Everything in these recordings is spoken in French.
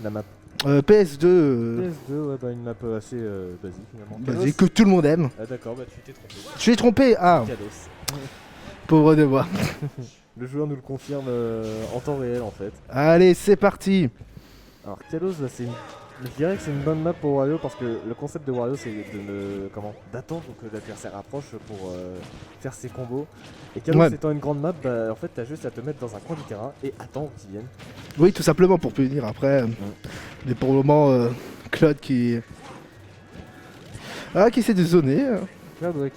La map PS2. PS2, ouais, bah une map assez basique finalement. Vas-y, que tout le monde aime. Ah d'accord, bah tu t'es trompé. Je suis trompé. Ah, Kalos. pauvre de moi. Le joueur nous le confirme en temps réel en fait. Allez, c'est parti. Alors Kalos, bah, je dirais que c'est une bonne map pour Wario parce que le concept de Wario c'est d'attendre que l'adversaire approche pour faire ses combos. Et Kalos Ouais. étant une grande map, bah, en fait t'as juste à te mettre dans un coin du terrain et attendre qu'ils viennent. Oui, tout simplement pour punir après. Mais pour le moment, Claude qui. Ah, qui essaie de zoner. Cloud, ouais,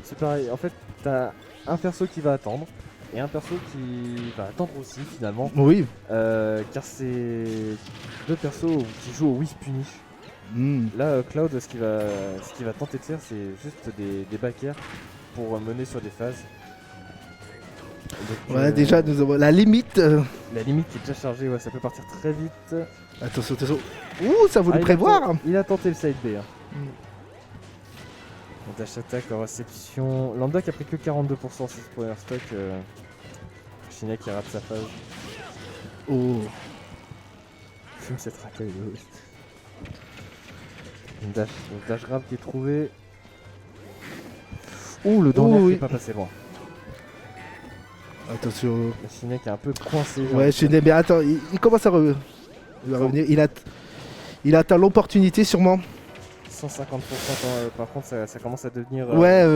c'est pareil. En fait, t'as un perso qui va attendre et un perso qui va attendre aussi finalement. Oui. Car c'est deux persos qui jouent au Whiff Punish. Là, Cloud, ce qu'il va tenter de faire, c'est juste des back air pour mener sur des phases. Donc, Ouais, déjà, nous avons la limite. la limite qui est déjà chargée, ouais, ça peut partir très vite. Attention, attention. Ouh, ça voulait prévoir. Il a tenté le side B. Hein. Dash attack en réception. Lambda qui a pris que 42% sur ce premier stock. China qui rate sa phase. Oh. Fume cette racaille de host. Une dash grave qui est trouvé. Ouh, le dernier oui. n'est pas passé loin. Attention. La China qui est un peu coincé. Ouais, mais attends, il commence à il va revenir. Il a atteint l'opportunité sûrement. 150% par contre ça commence à devenir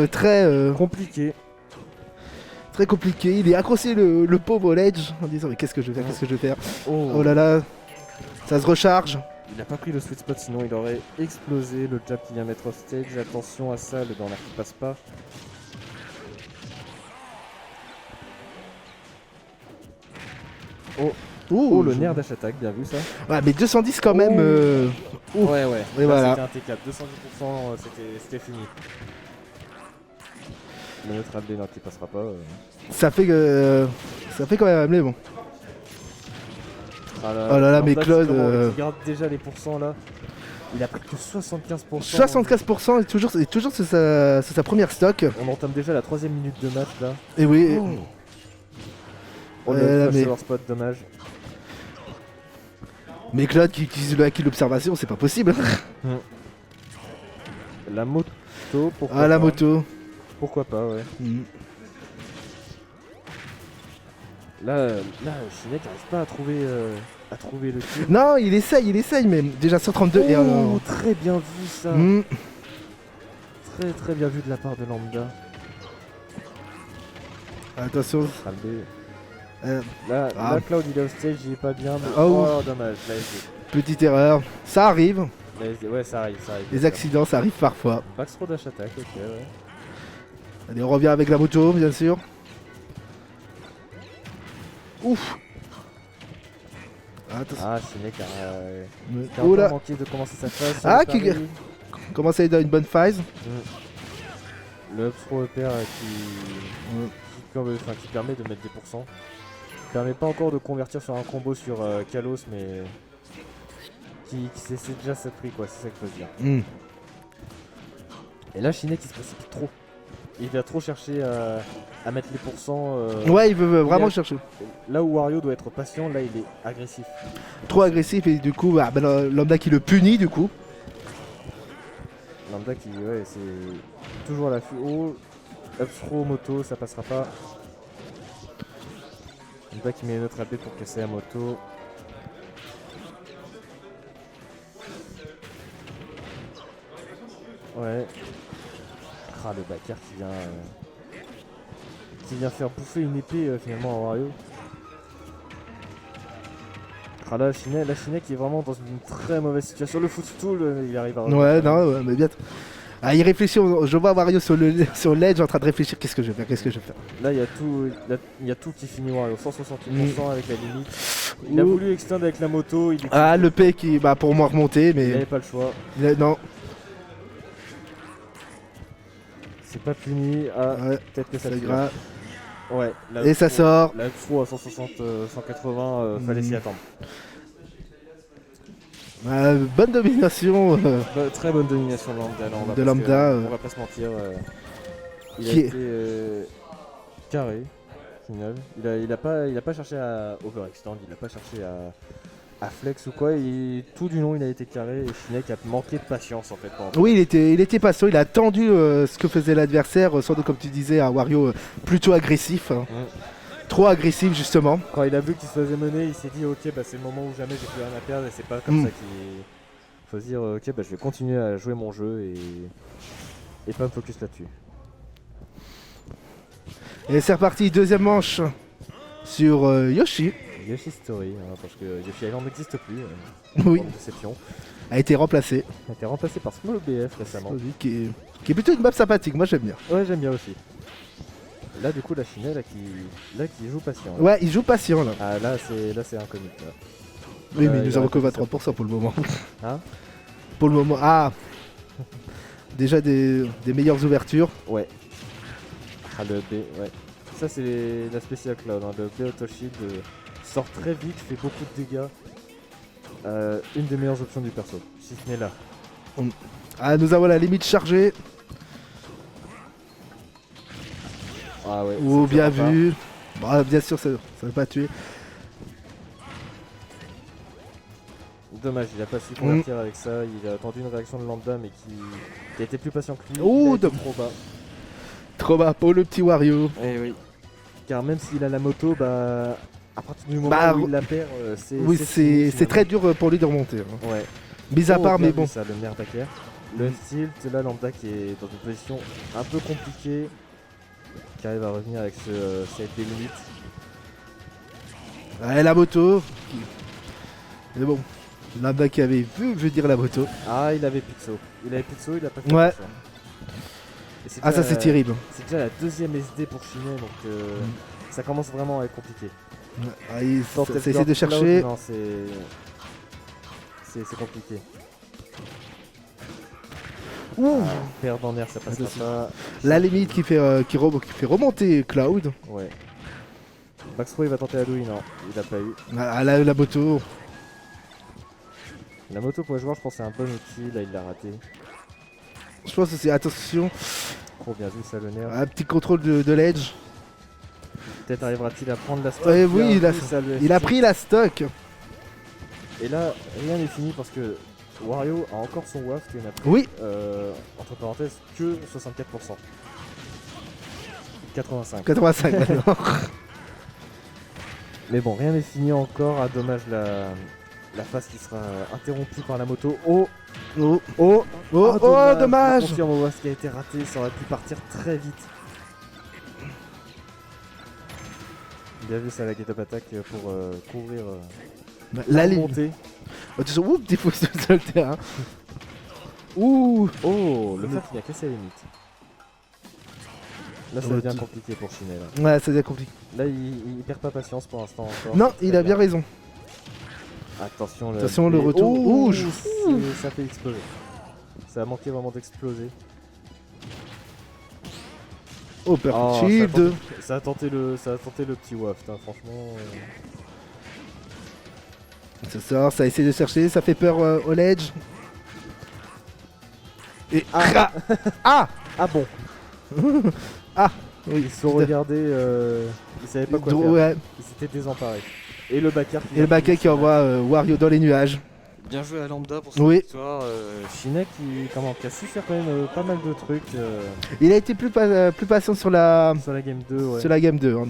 très compliqué. Très compliqué. Il est accroché le pauvre Ledge en disant mais qu'est-ce que je vais faire, qu'est-ce que je vais faire. Oh là là, ça se recharge. Il n'a pas pris le sweet spot sinon il aurait explosé. Le jab qui vient mettre off stage. Attention à ça, le corner qui passe pas. Oh, le nerf dash attack, bien vu ça. Ouais, mais 210 quand même. Ouais. Et voilà. C'était un T4, 210%, c'était fini. Le neutral B qui passera pas. Ça fait quand même mais bon. Ah oh là là, mais Claude. Il garde déjà les pourcents là. Il a pris que 75%. 75% et toujours c'est sa première stock. On entame déjà la 3ème minute de match là. Et oui. On le flash sur spot, dommage. Mais Claude qui utilise le hack l'observation, c'est pas possible. La moto, pourquoi pas. La moto. Pourquoi pas, ouais. Là, Shinek n'arrive pas à trouver le tir. Non, il essaye, mais déjà 132 et très bien vu ça. Très bien vu de la part de Lambda. Attention. Là, Cloud il est off stage, il est pas bien. Mais... dommage. Petite erreur. Ça arrive. Ouais, ça arrive. Les accidents, ça arrive parfois. Backthrow dash attack, ok, ouais. Allez, on revient avec la moto, bien sûr. Ouf. Attention. Shinek a encore manqué de commencer sa phase. Qui commence à être dans une bonne phase. Le up throw EPR qui permet de mettre des pourcents. Qui permet pas encore de convertir sur un combo sur Kalos, mais c'est déjà ça de prix, quoi, c'est ça que je veux dire. Et là, Shinek il se précipite trop. Il va trop chercher à mettre les pourcents. Ouais, il veut vraiment chercher. Là où Wario doit être patient, là il est agressif. Trop agressif et du coup, Lambda qui le punit du coup. Lambda qui, ouais, c'est toujours à l'affût. Up throw moto, ça passera pas. Lambda qui met une autre AP pour casser la moto. Ouais. Le backer qui vient faire bouffer une épée finalement à Wario. La Chine qui est vraiment dans une très mauvaise situation. Le footstool, il arrive à ouais, mais bien. Il réfléchit, je vois Wario sur l'edge en train de réfléchir, qu'est-ce que je vais faire. Là, il y a tout qui finit Wario, 168% avec la limite. Il a voulu extendre avec la moto. Le P qui, pour moi remonter, mais... Il n'avait pas le choix. Non. C'est pas puni. Peut-être que ça c'est grave. Ouais. Et ça sort. La fois à 160, 180, fallait s'y attendre. Bonne domination. Très bonne domination de Lambda. On va pas se mentir. Il a été carré. Final. Il a pas cherché à overextend, il a pas cherché à flex ou quoi, et tout du long il a été carré et Shinek a manqué de patience en fait. Oui, il était patient, il a attendu ce que faisait l'adversaire, sans doute comme tu disais, un Wario plutôt agressif. Hein. Trop agressif justement. Quand il a vu qu'il se faisait mener, il s'est dit ok bah c'est le moment où jamais j'ai plus rien à perdre et c'est pas comme ça qu'il faut se dire ok bah je vais continuer à jouer mon jeu et pas me focus là-dessus. Et c'est reparti, deuxième manche sur Yoshi. Yoshi Story, hein, parce que Yoshi Island n'existe plus. Oui. Déception. A été remplacé. A été remplacé par Small BF récemment. Qui est plutôt une map sympathique, moi j'aime bien. Ouais j'aime bien aussi. Là du coup la Chine qui joue patient. Là. Ouais, il joue patient là. Ah là c'est incomique là. Oui mais nous avons que 23% pour le moment. Hein pour le moment. Ah déjà des meilleures ouvertures. Ouais. Ah le B, ouais. Ça c'est la spéciale Cloud, hein. Le B Auto-Shield sort très vite, fait beaucoup de dégâts. Une des meilleures options du perso, si ce n'est là. Ah nous avons la limite chargée. Ah ouais. Oh bien vu. Bah, bien sûr ça ne va pas tuer. Dommage, il a pas su convertir avec ça, il a attendu une réaction de lambda mais qui a été plus patient que lui. Oh, il a été trop bas. Trop bas pour le petit Wario. Eh oui. Car même s'il a la moto, bah à partir du moment où il la perd, c'est très dur pour lui de remonter. Hein. Ouais. Mis à part, mais bon. Ça, le nerf backer. Le tilt, là lambda qui est dans une position un peu compliquée, qui arrive à revenir avec cette limite. Ouais, la moto. Mais bon, Lambda qui avait vu, je veux dire la moto. Ah, il avait Pixo. Il a pas fait ouais. Ah, ça c'est terrible. C'est déjà la deuxième SD pour Chine, donc ça commence vraiment à être compliqué. Ah, il essaie de chercher. Non, c'est compliqué. Ouh. Perdre en air, ça passe pas. La limite qui fait remonter Cloud. Ouais. Maxro il va tenter la douille, non, il a pas eu. Ah, la moto. La moto pour les joueurs, je pense que c'est un bon outil, là il l'a raté. Je pense que c'est attention. Trop bien vu ça le nerf. Un petit contrôle de l'edge. Peut-être arrivera-t-il à prendre la stock. Oui, il a pris la stock. Et là, rien n'est fini parce que Wario a encore son waft et il n'a pris, oui. Entre parenthèses, que 64%. 85. 85 maintenant. Mais bon, rien n'est fini encore. Ah, dommage la phase qui sera interrompue par la moto. Oh, dommage. Je confirme au waft qui a été raté, ça aurait pu partir très vite. Bien vu ça la get up attack pour couvrir la montée. Attention, ouh, petit faux sur le terrain. Ouh. Oh, le fait qu'il a cassé la limite. Là ça devient compliqué pour Chine là. Ouais, ça devient compliqué. Là il perd pas patience pour l'instant encore. Non, il a bien raison. Attention le retour. Ouh, ça fait exploser. Ça a manqué vraiment d'exploser. Oh, perfect shield. Ça a tenté le petit waft, hein, franchement. Ça sort, ça essaie de chercher, ça fait peur au ledge. Et ah bon. Ah oui, ils se sont regardés, ils savaient pas quoi faire. Ouais. Ils s'étaient désemparés. Et le backer qui envoie Wario dans les nuages. Bien joué à Lambda pour cette victoire. Shinek qui a su faire quand même pas mal de trucs. Il a été plus patient sur la game 2. Ouais. Sur la game 2. Hein.